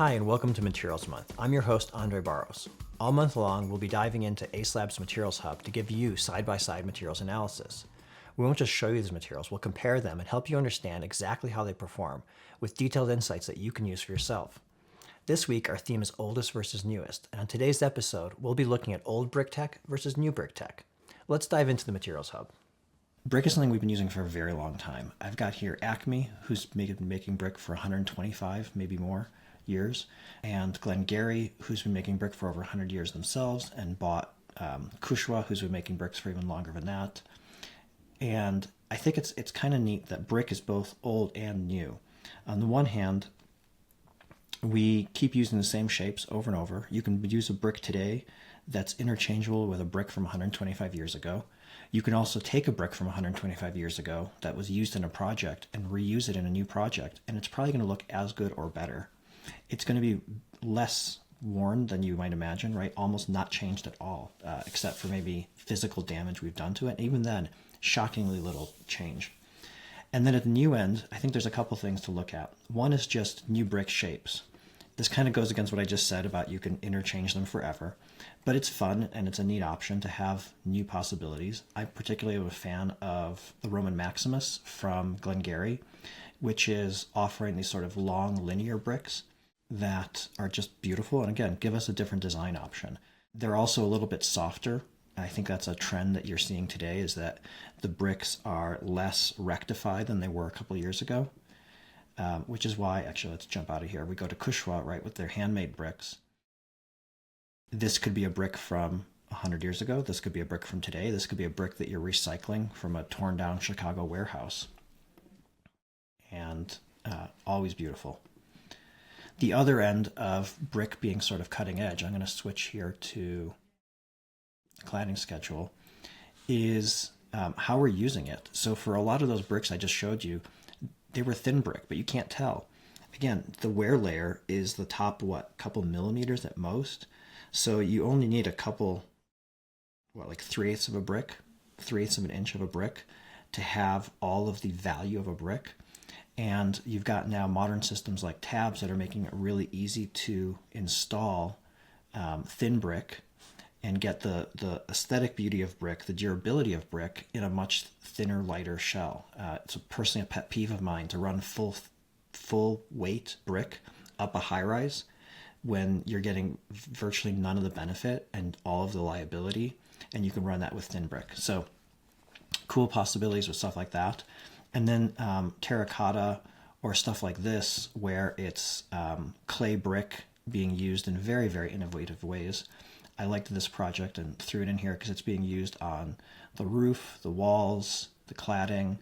Hi, and welcome to Materials Month. I'm your host, Andre Baros. All month long, we'll be diving into Ace Lab's Materials Hub to give you side-by-side materials analysis. We won't just show you these materials, we'll compare them and help you understand exactly how they perform with detailed insights that you can use for yourself. This week, our theme is oldest versus newest, and on today's episode, we'll be looking at old brick tech versus new brick tech. Let's dive into the Materials Hub. Brick is something we've been using for a very long time. I've got here Acme, who's been making brick for 125, maybe more, years, and Glen Gary, who's been making brick for over 100 years themselves, and bought Kushwa, who's been making bricks for even longer than that. And I think it's kind of neat that brick is both old and new. On the one hand, we keep using the same shapes over and over. You can use a brick today that's interchangeable with a brick from 125 years ago. You can also take a brick from 125 years ago that was used in a project and reuse it in a new project, and it's probably going to look as good or better. It's going to be less worn than you might imagine, right? Almost not changed at all, except for maybe physical damage we've done to it. Even then, shockingly little change. And then at the new end, I think there's a couple things to look at. One is just new brick shapes. This kind of goes against what I just said about you can interchange them forever, but it's fun and it's a neat option to have new possibilities. I'm particularly a fan of the Roman Maximus from Glen Gary, which is offering these sort of long linear bricks that are just beautiful and again give us a different design option. They're also a little bit softer. I think that's a trend that you're seeing today, is that the bricks are less rectified than they were a couple of years ago, which is why, actually, let's jump out of here. We go to Kushwa, right, with their handmade bricks. This could be a brick from 100 years ago. This could be a brick from today. This could be a brick that you're recycling from a torn down Chicago warehouse. And always beautiful. The other end of brick being sort of cutting edge, I'm going to switch here to cladding schedule, is how we're using it. So for a lot of those bricks I just showed you, they were thin brick, but you can't tell. Again, the wear layer is the top, couple millimeters at most. So you only need a couple, like 3/8 of a brick, 3/8 of an inch of a brick to have all of the value of a brick. And you've got now modern systems like tabs that are making it really easy to install thin brick and get the aesthetic beauty of brick, the durability of brick in a much thinner, lighter shell. It's personally a pet peeve of mine to run full weight brick up a high rise when you're getting virtually none of the benefit and all of the liability, and you can run that with thin brick. So cool possibilities with stuff like that. And then terracotta or stuff like this, where it's clay brick being used in very, very innovative ways. I liked this project and threw it in here because it's being used on the roof, the walls, the cladding.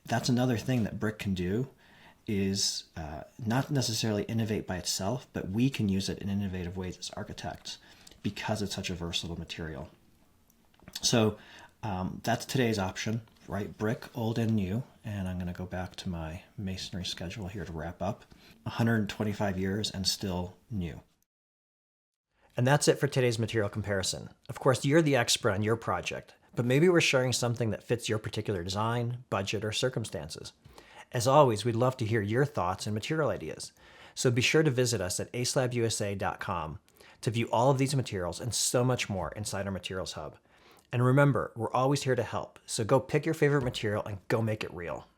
That's another thing that brick can do, is not necessarily innovate by itself, but we can use it in innovative ways as architects because it's such a versatile material. So that's today's option, right? Brick, old and new. And I'm going to go back to my masonry schedule here to wrap up. 125 years and still new. And that's it for today's material comparison. Of course, you're the expert on your project, but maybe we're sharing something that fits your particular design, budget, or circumstances. As always, we'd love to hear your thoughts and material ideas. So be sure to visit us at acelabusa.com to view all of these materials and so much more inside our Materials Hub. And remember, we're always here to help, so go pick your favorite material and go make it real.